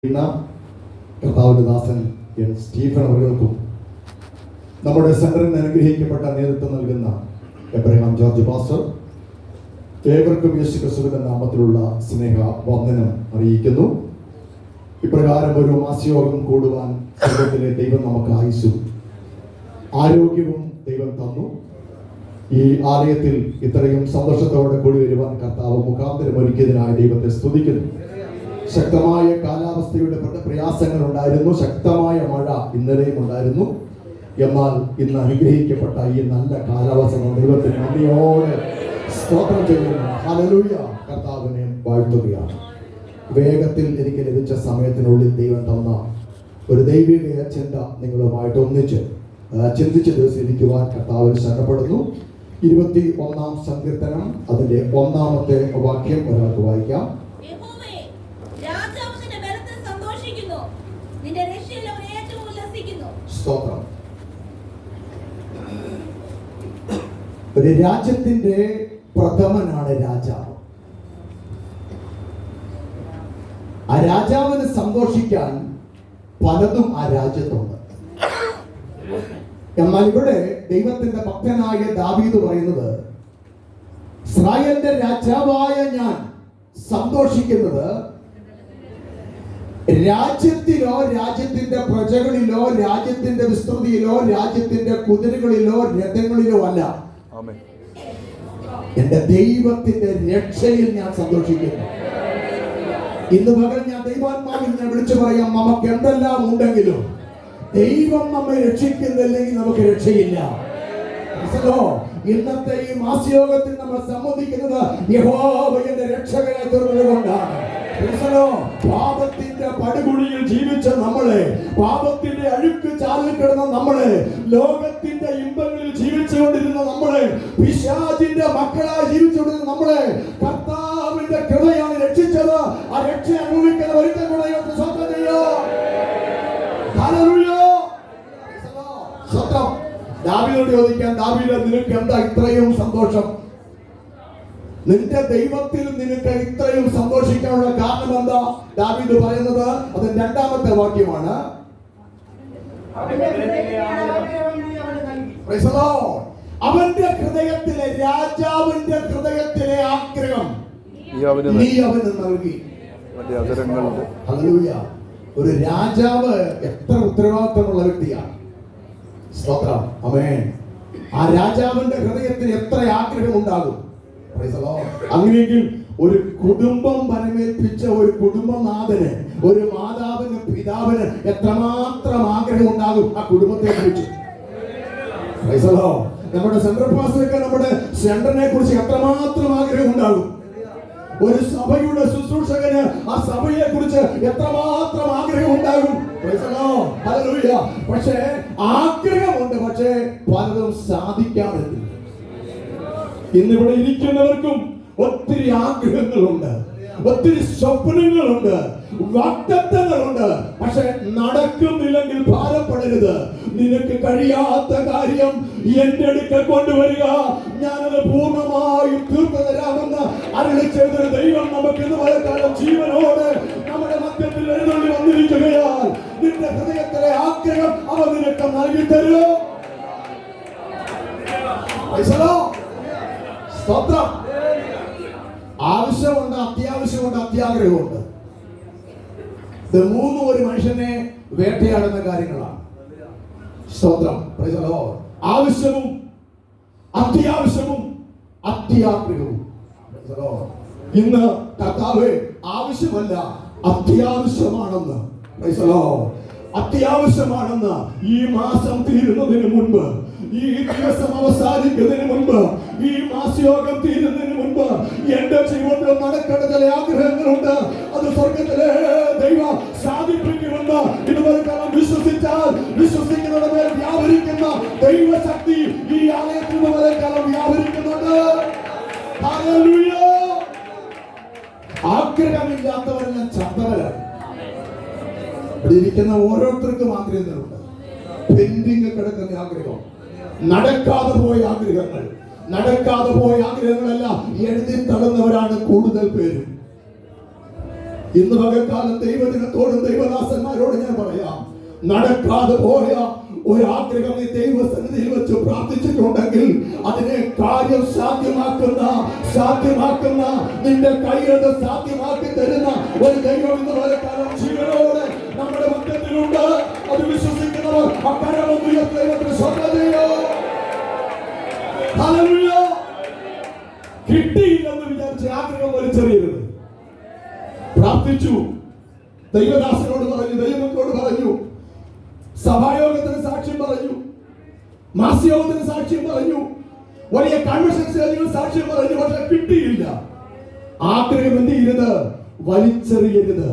കർത്താവിന്റെ ദാസൻ N Stephen അവർക്കും നമ്മുടെ സെന്ററിന് അനുഗ്രഹിക്കപ്പെട്ട നേതൃത്വം നൽകുന്ന എബ്രഹാം ജോർജ് പാസ്റ്റർ ഏവർക്കും യേശു ക്രിസ്തുവിന്റെ നാമത്തിലുള്ള സ്നേഹ വന്ദനം അറിയിക്കുന്നു. ഇപ്രകാരം ഒരു മാസയോഗം കൂടുവാൻ സ്വർഗ്ഗത്തിലെ ദൈവം നമുക്ക് ആയുസ്സും ആരോഗ്യവും ദൈവം തന്നു. ഈ ആലയത്തിൽ ഇത്രയും സന്തോഷത്തോടെ കൂടി വരുവാൻ കർത്താവ് മുഖാന്തരം ഒരുക്കിയതിനായി ദൈവത്തെ സ്തുതിക്കുന്നു. ശക്തമായ കാലാവസ്ഥയുടെ പ്രയാസങ്ങൾ ഉണ്ടായിരുന്നു. ശക്തമായ മഴ ഇന്നലെയും ഉണ്ടായിരുന്നു. എന്നാൽ ഇന്ന് അനുഗ്രഹിക്കപ്പെട്ട ഈ നല്ല കാലാവസ്ഥ ദൈവത്തിന് നന്ദിയോടെ സ്തോത്രം ചെയ്യുന്നു. ഹല്ലേലൂയ, കർത്താവിനെ വാഴ്ത്തുകയാണ്. വേഗത്തിൽ എനിക്ക് ലഭിച്ച സമയത്തിനുള്ളിൽ ദൈവം തന്ന ഒരു ദൈവിക ചിന്ത നിങ്ങളുമായിട്ട് ഒന്നിച്ച് ചിന്തിച്ച് ദിവസിരിക്കുവാൻ കർത്താവിൽ ശരണപ്പെടുന്നു. 21-ാം സങ്കീർത്തനം അതിന്റെ 1-ാമത്തെ വാക്യം ഒരാൾക്ക് വായിക്കാം. സ്തോത്രം. ഒരു രാജ്യത്തിന്റെ പ്രഥമനാണ് രാജാവ്. ആ രാജാവിന് സന്തോഷിക്കാൻ പലതും ആ രാജ്യത്തുണ്ട്. എന്നാൽ ഇവിടെ ദൈവത്തിന്റെ ഭക്തനായ ദാവീദ് പറയുന്നത്, ഇസ്രായേലിന്റെ രാജാവായ ഞാൻ സന്തോഷിക്കുന്നത് രാജ്യത്തിലോ രാജ്യത്തിന്റെ പ്രജകളിലോ രാജ്യത്തിന്റെ വിസ്തൃതിയിലോ രാജ്യത്തിന്റെ കുതിരകളിലോ രഥങ്ങളിലോ അല്ല, എന്റെ ദൈവത്തിന്റെ രക്ഷയിൽ ഞാൻ സന്തോഷിക്കുന്നു. ഇന്ന് പകൽ ഞാൻ ദൈവാത്മാവിൽ ഞാൻ വിളിച്ചു പറയാം, നമുക്ക് എന്തെല്ലാം ഉണ്ടെങ്കിലും ദൈവം നമ്മെ രക്ഷിക്കുന്നില്ലെങ്കിൽ നമുക്ക് രക്ഷയില്ല. ഇന്നത്തെ ഈ മാസയോഗത്തിൽ നമ്മൾ സംബന്ധിക്കുന്നത് യഹോവയുടെ രക്ഷകനെ തീർന്നുകൊണ്ടാണ്. പാപത്തിന്റെ പടുകുഴിയിൽ ജീവിച്ച നമ്മളെ, പാപത്തിന്റെ അഴുക്ക് ചാലിൽ കിടന്ന നമ്മളെ, ലോകത്തിന്റെ ഇമ്പങ്ങളിൽ ജീവിച്ചുകൊണ്ടിരുന്ന നമ്മളെ, പിശാചിന്റെ മക്കളായി ജീവിച്ചുകൊണ്ടിരുന്ന നമ്മളെ കർത്താവിന്റെ കൃപയാണ് രക്ഷിച്ചത്. ആ രക്ഷ അനുഭവിക്കുന്ന ഒരുക്കം കൂടെ സ്വന്തം ചെയ്യോ. സ്വന്തം ദാവീദോട് ചോദിക്കാൻ, ദാവീദ് നിനക്ക് എന്താ ഇത്രയും സന്തോഷം? നിന്റെ ദൈവത്തിൽ നിനക്ക് ഇത്രയും സന്തോഷിക്കാനുള്ള കാരണം എന്താ? ദാവീദ് പറയുന്നത് അത് 2-ാമത്തെ വാക്യമാണ്. അവന്റെ ഹൃദയത്തിലെ, രാജാവിന്റെ ഹൃദയത്തിലെ ആഗ്രഹം നീ അവന് നൽകി. ഹല്ലേലൂയ. ഒരു രാജാവ് എത്ര ഉത്തരവാദിത്തമുള്ള വ്യക്തിയാണ്. സ്തോത്രം, ആമേൻ. ആ രാജാവിന്റെ ഹൃദയത്തിൽ എത്ര ആഗ്രഹം ഉണ്ടാകും. അങ്ങനെയെങ്കിൽ ഒരു കുടുംബം പരമേൽപ്പിച്ച ഒരു കുടുംബനാഥന്, ഒരു മാതാവിന്, പിതാവിന് എത്രമാത്രം ആഗ്രഹം ഉണ്ടാകും ആ കുടുംബത്തെ കുറിച്ച്. നമ്മുടെ സെൻട്രൽ പാസ്റ്റർക്ക് നമ്മുടെ സെന്ററിനെ കുറിച്ച് എത്രമാത്രം ആഗ്രഹം ഉണ്ടാകും. ഒരു സഭയുടെ ശുശ്രൂഷകന് ആ സഭയെ കുറിച്ച് എത്രമാത്രം ആഗ്രഹം ഉണ്ടാകും. പക്ഷേ ആഗ്രഹമുണ്ട്, പക്ഷേ പലതും സാധിക്കാറുണ്ട്. ഇന്നിവിടെ ഇരിക്കുന്നവർക്കും ഒത്തിരി ആഗ്രഹങ്ങളുണ്ട്, ഒത്തിരി സ്വപ്നങ്ങളുണ്ട്, വാഗ്ദത്തങ്ങളുണ്ട്. പക്ഷെ നടക്കുന്നില്ലെങ്കിൽ ഭാരപ്പെടരുത്. നിനക്ക് കഴിയാത്ത കാര്യം എന്റെ അടുക്കൽ കൊണ്ടുവരിക, ഞാനത് പൂർണ്ണമായും തീർത്തു തരാമെന്ന് അരുളി ചെയ്തൊരു ദൈവം നമുക്ക് ഇന്ന് വരെക്കാലം ജീവനോട് നമ്മുടെ മധ്യത്തിൽ എഴുന്നള്ളി വന്നിരിക്കുകയാൽ നിന്റെ ഹൃദയത്തിലെ ആഗ്രഹം അവ നിനക്ക് നൽകി തരും. സ്തോത്രം. ആവശ്യമുണ്ട്, അത്യാവശ്യമുണ്ട്, അത്യാഗ്രഹമുണ്ട്. ഇത് മൂന്നും ഒരു മനുഷ്യനെ വേട്ടയാടുന്ന കാര്യങ്ങളാണ്. സ്തോത്രം. ആവശ്യവും അത്യാവശ്യവും അത്യാഗ്രഹവും. ഇന്ന് കർത്താവ് ആവശ്യമല്ല അത്യാവശ്യമാണെന്ന്, അത്യാവശ്യമാണെന്ന് ഈ മാസം തീരുന്നതിന് മുൻപ്, ഈ ദിവസം അവസാനിക്കുന്നതിന് മുൻപ്, ഈ മാസയോഗം തീരുന്നതിന് മുൻപ് എന്റെ ജീവിതത്തിൽ നടക്കേണ്ട ചില ആഗ്രഹങ്ങളുണ്ട്. അത് സ്വർഗത്തിലെ ദൈവം സാധിപ്പിക്കുമെന്ന് ഇതുവരെ കാലം വിശ്വസിച്ചാൽ വിശ്വസിക്കുന്നവരുടെ മേൽ വ്യാപരിക്കുന്ന ദൈവശക്തി ഈ ആലയത്തിൽ വരെ കാലം വ്യാപരിക്കുന്നുണ്ട്. ഹല്ലേലൂയ. ആഗ്രഹമില്ലാത്തവരെല്ലാം ചത്തവരാണ്. ഇവിടെ ഇരിക്കുന്ന ഓരോരുത്തർക്കും ആഗ്രഹങ്ങളുണ്ട്. പെൻഡിങ് കിടക്കുന്ന ആഗ്രഹം, നടക്കാതെ പോയ ആഗ്രഹങ്ങൾ, നടക്കാതെ പോയ ആഗ്രഹങ്ങളെല്ലാം എഴുതി തള്ളുന്നവരാണ് കൂടുതൽ പേരും. ഇന്ന് പകൽക്കാലം ദൈവദിനത്തോടും ദൈവ നടക്കാതെ പോയ ഒരാഗ്രഹം നീ ദൈവസന്നിധിയിൽ വെച്ച് പ്രാർത്ഥിച്ചിട്ടുണ്ടെങ്കിൽ അതിനെ കാര്യം സാധ്യമാക്കുന്ന നിന്റെ കൈയത് സാധ്യമാക്കി തരുന്ന ഒരു ദൈവം ഇന്ന് വരെക്കാലം ജീവനോടെ നമ്മുടെ മധ്യത്തിലുണ്ട്. അത് വിശ്വസിക്കുന്നവർ ദൈവത്തിന് സ്വന്തം ചെയ്യോ. കിട്ടിയില്ലെന്ന് വിചാരിച്ച് ആഗ്രഹം വലിച്ചെറിയരുത്. പ്രാർത്ഥിച്ചു, ദൈവദാസനോട് പറഞ്ഞു, ദൈവത്തോട് പറഞ്ഞു, സഭായോഗത്തിന് സാക്ഷ്യം പറഞ്ഞു, മാസയോഗത്തിന് സാക്ഷ്യം പറഞ്ഞു, വലിയ കൺവെൻഷൻ സ്റ്റേജുകൾ സാക്ഷ്യം പറഞ്ഞു. പക്ഷെ കിട്ടിയില്ല. ആഗ്രഹം എന്ത് ചെയ്യരുത്? വലിച്ചെറിയരുത്.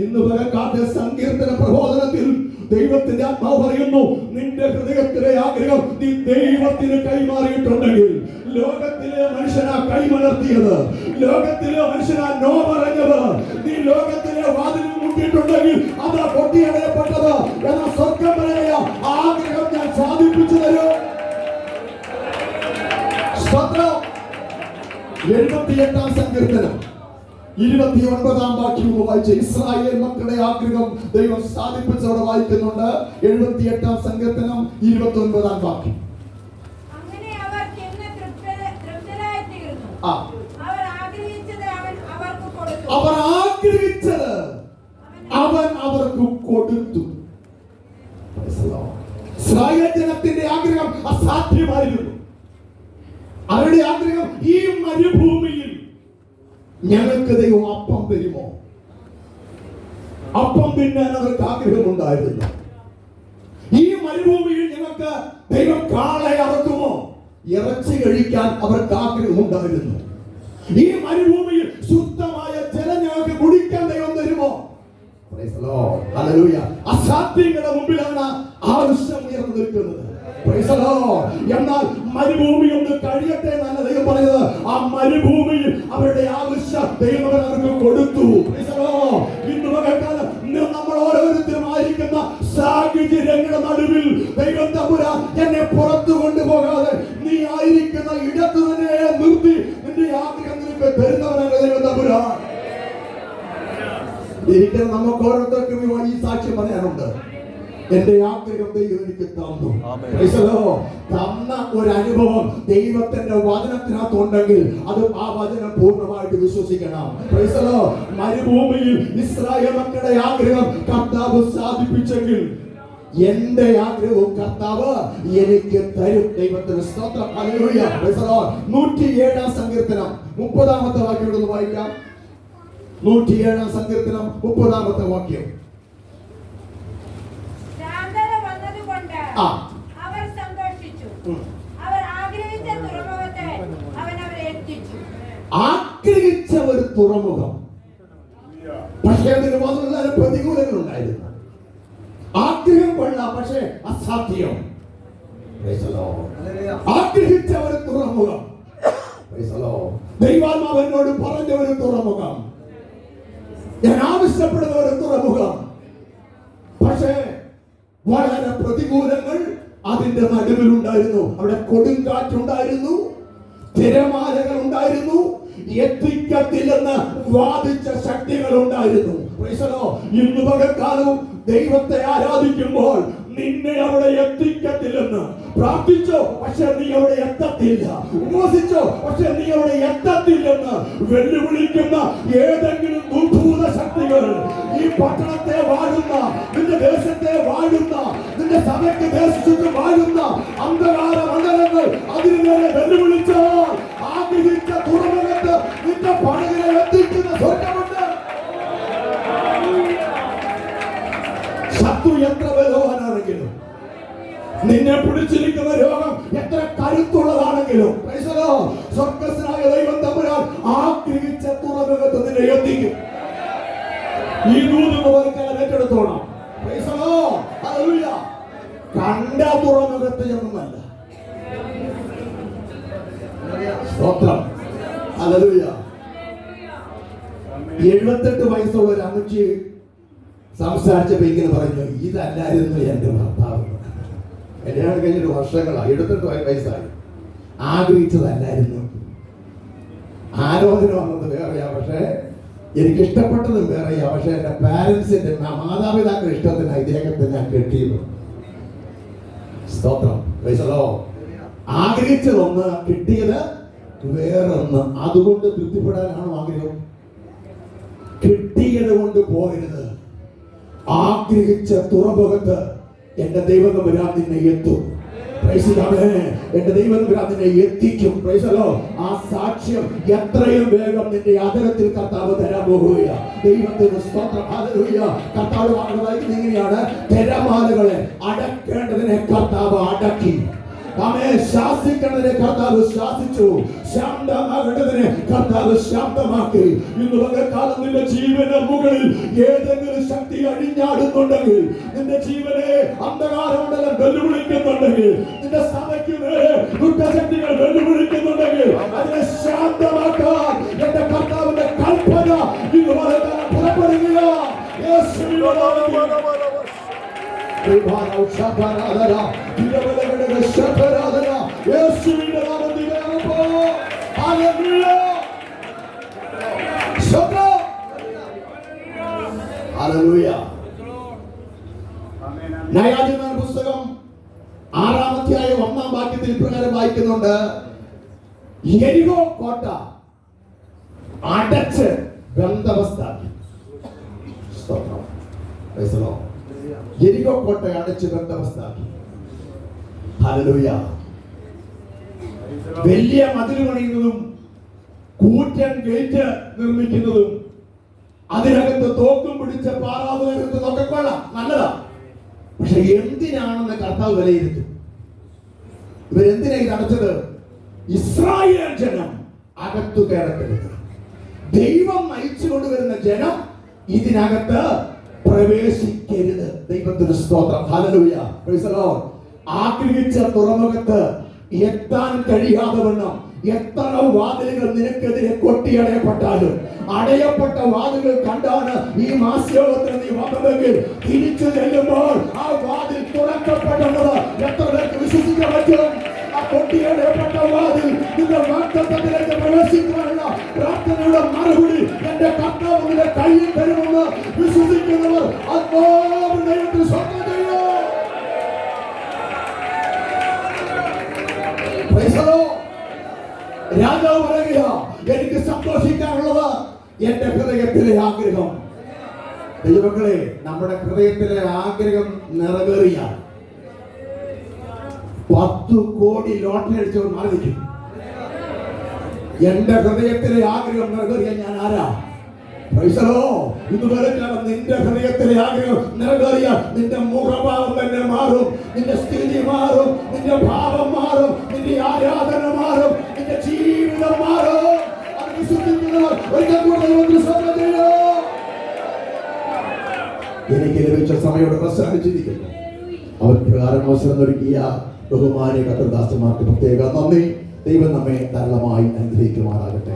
ഇന്ന് പകൽക്കാലത്തെ സങ്കീർത്തന പ്രബോധനത്തിൽ ദൈവത്തിന്റെ ആത്മാവ് പറയുന്നു, നിന്റെ ഹൃദയത്തിലെ ആഗ്രഹം നീ ദൈവത്തിന് കൈമാറിയിട്ടുണ്ടെങ്കിൽ, ലോകത്തിലെ മനുഷ്യനാ കൈമലർത്തിയത്, ലോകത്തിലെ മനുഷ്യനാ നോ പറഞ്ഞത്, നീ ലോകത്തിലെ വാതിലിൽ മുട്ടിയിട്ടുണ്ടെങ്കിൽ അതാ പൊട്ടിയടയപ്പെട്ടത്. എന്നാൽ സ്വർഗം പറയുക, ആഗ്രഹം ഞാൻ സാധിപ്പിച്ചു തരും. 78-ാം സങ്കീർത്തനം 29-ാം വാക്യം വായിച്ച ഇസ്രായേൽ മക്കളുടെ ആഗ്രഹം ദൈവം സാധിപ്പിച്ചവിടെ വായിക്കുന്നുണ്ട്. 78-ാം സങ്കീർത്തനം 29-ാം വാക്യം. അവർ ആഗ്രഹിച്ചത് അവൻ അവർക്ക് കൊടുത്തു. ഇസ്രായേൽ ജനത്തിന്റെ ആഗ്രഹം അസാധ്യമായിരുന്നു. അവരുടെ ആഗ്രഹം, ഈ മരുഭൂമിയിൽ ഞങ്ങൾക്ക് ദൈവം അപ്പം തരുമോ? അപ്പം തിന്നാൻ അവർക്ക് ആഗ്രഹമുണ്ടായിരുന്നു. ഈ മരുഭൂമിയിൽ ഞങ്ങൾക്ക് ദൈവം കാളയെ അറക്കുമോ? ഇറച്ചി കഴിക്കാൻ അവർക്ക് ആഗ്രഹമുണ്ടായിരുന്നു. ഈ മരുഭൂമിയിൽ ശുദ്ധമായ ജലം ഞങ്ങൾക്ക് കുടിക്കാൻ ദൈവം തരുമോ? അസാധ്യങ്ങളുടെ മുമ്പിലാണ് ആവശ്യം ഉയർന്നു നിൽക്കുന്നത്. എന്നാൽ മരുഭൂമി ഒന്ന് കഴിയട്ടെ എന്നല്ല ദൈവം പറഞ്ഞത്. ആ മരുഭൂമിയിൽ അവരുടെ ആവശ്യം ദൈവം അവർക്ക് കൊടുത്തു. ഇന്ന് പകൽക്കാലം നമ്മൾ ഓരോരുത്തരും ആയിരിക്കുന്ന സാഹചര്യങ്ങളുടെ നടുവിൽ ദൈവം തമ്പുരാൻ എന്നെ പുറത്തു കൊണ്ടുപോകാതെ നീ ആയിരിക്കുന്ന ഇടത്ത് തന്നെ നിർത്തി നിന്റെ ആഗ്രഹം നിനക്ക് തരുന്നവനാണ് ദൈവം തമ്പുരാൻ. ഒരിക്കലും നമുക്ക് ഓരോരുത്തർക്കും ഈ സാക്ഷ്യം പറയാനുണ്ട്. എന്റെ ആഗ്രഹം ദൈവം എനിക്ക് തന്നു. തന്ന ഒരു അനുഭവം ദൈവത്തിന്റെ വചനത്തിനകത്തുണ്ടെങ്കിൽ അത് ആ വചനം പൂർണ്ണമായിട്ട് വിശ്വസിക്കണം. മരുഭൂമിയിൽ ഇസ്രായേൽ മക്കളുടെ ആഗ്രഹം കർത്താവ് സാധിപ്പിച്ചെങ്കിൽ എന്റെ ആഗ്രഹവും കർത്താവ് എനിക്ക് തരും. ദൈവത്തിന് സ്തോത്രം. ഹല്ലേലൂയ. 107-ാം സങ്കീർത്തനം 30-ാമത്തെ വാക്യം ഒന്ന് വായിക്കാം. 107-ാം സങ്കീർത്തനം 30-ാമത്തെ വാക്യം. അവർ സന്തോഷിച്ചു, അവർ ആഗ്രഹിച്ച തുറമുഖത്തെ അവൻ അവരെ എത്തിച്ചു. ആഗ്രഹിച്ച ഒരു തുറമുഖം, പക്ഷേ അതിന് വളരെ പ്രതികൂലങ്ങൾ ഉണ്ടായിരുന്നു. ആഗ്രഹം കൊള്ളാം, പക്ഷേ അസാധ്യം. ആഗ്രഹിച്ച ഒരു തുറമുഖം, ദൈവാത്മാവനോട് പറഞ്ഞ ഒരു തുറമുഖം, ഞാൻ ആവശ്യപ്പെടുന്ന ഒരു തുറമുഖം, പക്ഷേ വളരെ പ്രതികൂലങ്ങൾ അതിന്റെ നടുവിലുണ്ടായിരുന്നു. അവിടെ കൊടുങ്കാറ്റുണ്ടായിരുന്നു, തിരമാലകൾ ഉണ്ടായിരുന്നു, എത്തിക്കത്തില്ലെന്ന് വാദിച്ച ശക്തികൾ ഉണ്ടായിരുന്നു. ഇന്ന് പകൽക്കാലവും ദൈവത്തെ ആരാധിക്കുമ്പോൾ നിന്നെ അവിടെ എത്തിക്കത്തില്ലെന്ന് പ്രാർത്ഥിച്ചോ, പക്ഷെ നീ അവിടെ എത്തത്തില്ല. ഉപവസിച്ചോ, പക്ഷെ നീ അവിടെ എത്തത്തില്ലെന്ന് വെല്ലുവിളിക്കുന്ന ഏതെങ്കിലും ദുർഭൂത ശക്തികൾ ഈ പട്ടണത്തെ വാഴുന്ന, നിന്റെ ദേശത്തെ വാഴുന്ന, നിന്റെ സഭയ്ക്ക് ദേശത്ത് വാഴുന്ന അന്ധകാര മണ്ഡലങ്ങൾ അതിനു നേരെ വെല്ലുവിളിച്ചാൽ ആഗ്രഹിച്ച തുറമുഖത്ത് നിന്റെ പടകിനെ എത്തിക്കുന്ന സ്വർഗമുണ്ട്. ശത്രു എത്ര ബലവാനാണെങ്കിലും, നിന്നെ പിടിച്ചിരിക്കുന്ന രോഗം എത്ര കരുത്തുള്ളതാണെങ്കിലും, സ്വർഗ്ഗസ്ഥനായ ദൈവം തമ്പുരാൻ ആഗ്രഹിച്ച തുറമുഖത്ത് നിന്നെ എത്തിക്കും. ഈ ദൂതം ഏറ്റെടുത്തോണം. കണ്ട തുറമുഖത്ത് ചെന്നല്ല. സ്തോത്രം. ഹല്ലേലൂയ. 78 വയസ്സുള്ള ഒരു അമ്മച്ചി സംസാരിച്ചപ്പോ ഇങ്ങനെ പറഞ്ഞു, ഇതല്ലായിരുന്നു എന്റെ ഭർത്താവ്. കല്യാണം കഴിഞ്ഞിട്ട് വർഷങ്ങളായി, 78 വയസ്സായി. ആഗ്രഹിച്ചതല്ലായിരുന്നു. ആലോചന വന്നത് വേറെയാ, പക്ഷേ എനിക്ക് ഇഷ്ടപ്പെട്ടതും വേറെയാ. പക്ഷെ എന്റെ പാരന്റ്സിന്റെ മാതാപിതാക്കളുടെ ഇഷ്ടത്തിന് ഇദ്ദേഹത്തെ ഞാൻ കെട്ടിയത്. സ്തോത്രം. ആഗ്രഹിച്ചതൊന്ന്, കിട്ടിയത് വേറൊന്ന്. അതുകൊണ്ട് തൃപ്തിപ്പെടാനാണോ ആഗ്രഹം? കിട്ടിയത് കൊണ്ട് പോകരുത്. ആഗ്രഹിച്ച തുറമുഖത്ത് എന്റെ ദൈവം വരാൻ നിന്നെ എത്തും. എന്റെ ദൈവം വരാൻ നിന്നെ എത്തിക്കും. ആ സാക്ഷ്യം എത്രയും വേഗം നിന്റെ ആദരത്തിൽ കർത്താവ് തരാൻ പോകുകയാ. ദൈവത്തിന് സ്തോത്രം. ഹല്ലേലൂയ. കർത്താവ് വാഗ്ദാനം ഇങ്ങനെയാണ്: തിരമാലകളെ അടക്കേണ്ടതിനെ കർത്താവ് അടക്കി. ശാസിക്കേണ്ടതിനെ കർത്താവ് ശാസിച്ചു. ശാന്തമാകേണ്ടതിനെ കർത്താവ് ശാന്തമാക്കി. ഇന്ന് പകൽക്കാലം നിന്റെ ജീവന് മുകളിൽ ഏതെങ്കിലും ശക്തി അഴിഞ്ഞാടുന്നുണ്ടെങ്കിൽ, നിന്റെ ജീവനെ അന്ധകാരമണ്ഡലം വെല്ലുവിളിക്കുന്നുണ്ടെങ്കിൽ, നിന്റെ സഭയ്ക്ക് നേരെ ദുഷ്ടശക്തികൾ വെല്ലുവിളിക്കുന്നുണ്ടെങ്കിൽ, അതിനെ ശാന്തമാക്കാൻ എന്റെ കർത്താവിന്റെ കൽപ്പന ഇന്ന് പകൽക്കാലം പുറപ്പെടുകയോ. ന്യായാധിപന്മാരുടെ പുസ്തകം 6-ാം അധ്യായം 1-ാം വാക്യത്തിൽ ഇപ്രകാരം വായിക്കുന്നുണ്ട്: യെരിഹോ കോട്ട അടച്ച് ബന്ദോബസ്താക്കി. യെരിഹോ കോട്ട അടച്ച് ബന്ദോബസ്താക്കി. ഹല്ലേലൂയ. വലിയ മതിൽ പണിയുന്നതും കൂറ്റൻ ഗേറ്റ് നിർമ്മിക്കുന്നതും അതിനകത്ത് തോക്കും പിടിച്ച പാറാവുന്നതൊക്കെ കൊള്ളാം, നല്ലതാ. പക്ഷെ എന്തിനാണെന്ന് കർത്താവ് വിലയിരുത്തും. ഇവരെന്തിനാ ഇത് അടച്ചത്? ഇസ്രായേൽ ജനം അകത്തു കയറരുത്. ദൈവം നയിച്ചു കൊണ്ടുവരുന്ന ജനം ഇതിനകത്ത് പ്രവേശിക്കരുത്. ദൈവത്തിന് സ്തോത്രം. ഹല്ലേലൂയ. Praise the Lord. ആഗ്രഹിച്ച തുറമുഖത്ത് എത്താൻ കഴിയാതെ വണ്ണം എത്ര വാതിലുകൾ നിനക്കെതിരെ കൊട്ടിയടയപ്പെട്ടാലും, അടയപ്പെട്ട വാതിലുകൾ കണ്ടാണ് ഈ മാസ്യോഗത്തിന് നീ വന്നതെങ്കിൽ, തിരിച്ചു ചെല്ലുമ്പോൾ ആ വാതിൽ തുറക്കപ്പെട്ടത് എത്ര പേർക്ക് വിശ്വസിക്കാൻ പറ്റും? ആ കൊട്ടിയടയപ്പെട്ട വാതിൽ നിങ്ങൾ വാഗ്ദത്തത്തിലേക്ക് പ്രവേശിക്കാനുള്ള പ്രാർത്ഥനയുടെ മറുപടി എന്റെ കർത്താവ് നിന്റെ കയ്യിൽ തരുമെന്ന് വിശ്വസിക്കുന്നവർ ആത്മാവിൽ സ്വന്തം ചെയ്യും. രാജാവ് പറയുക, എനിക്ക് സന്തോഷിക്കാനുള്ളത് എന്റെ ഹൃദയത്തിലെ ആഗ്രഹം. ദൈവമക്കളെ, നമ്മുടെ ഹൃദയത്തിലെ ആഗ്രഹം നിറവേറിയാൽ 10 കോടി ലോട്ടറി അടിച്ചവർ മാറി നിൽക്കും. എന്റെ ഹൃദയത്തിലെ ആഗ്രഹം നിറവേറിയാൽ ഞാൻ ആരാ? ഇന്ന് വരെക്കാലം നിന്റെ ഹൃദയത്തിലെ ആഗ്രഹം നിറവേറിയാൽ നിന്റെ മുഖഭാവം തന്നെ മാറും, നിന്റെ സ്ഥിതി മാറും, നിന്റെ ഭാവം മാറും, നിന്റെ ആരാധന മാറും, നിന്റെ ജീവിതം മാറും. അത് വിശ്വസിക്കുന്നവർ എനിക്ക് ലഭിച്ച സമയോടെ പ്രസാദിച്ചിരിക്കുന്നു. അവർ പ്രകാരം അവസരം ഒരുക്കിയ ബഹുമാന്യ കർത്തൃദാസന്മാർക്ക് പ്രത്യേക നന്ദി. ദൈവം നമ്മെ ധാരാളമായി അനുഗ്രഹിക്കുമാറാകട്ടെ.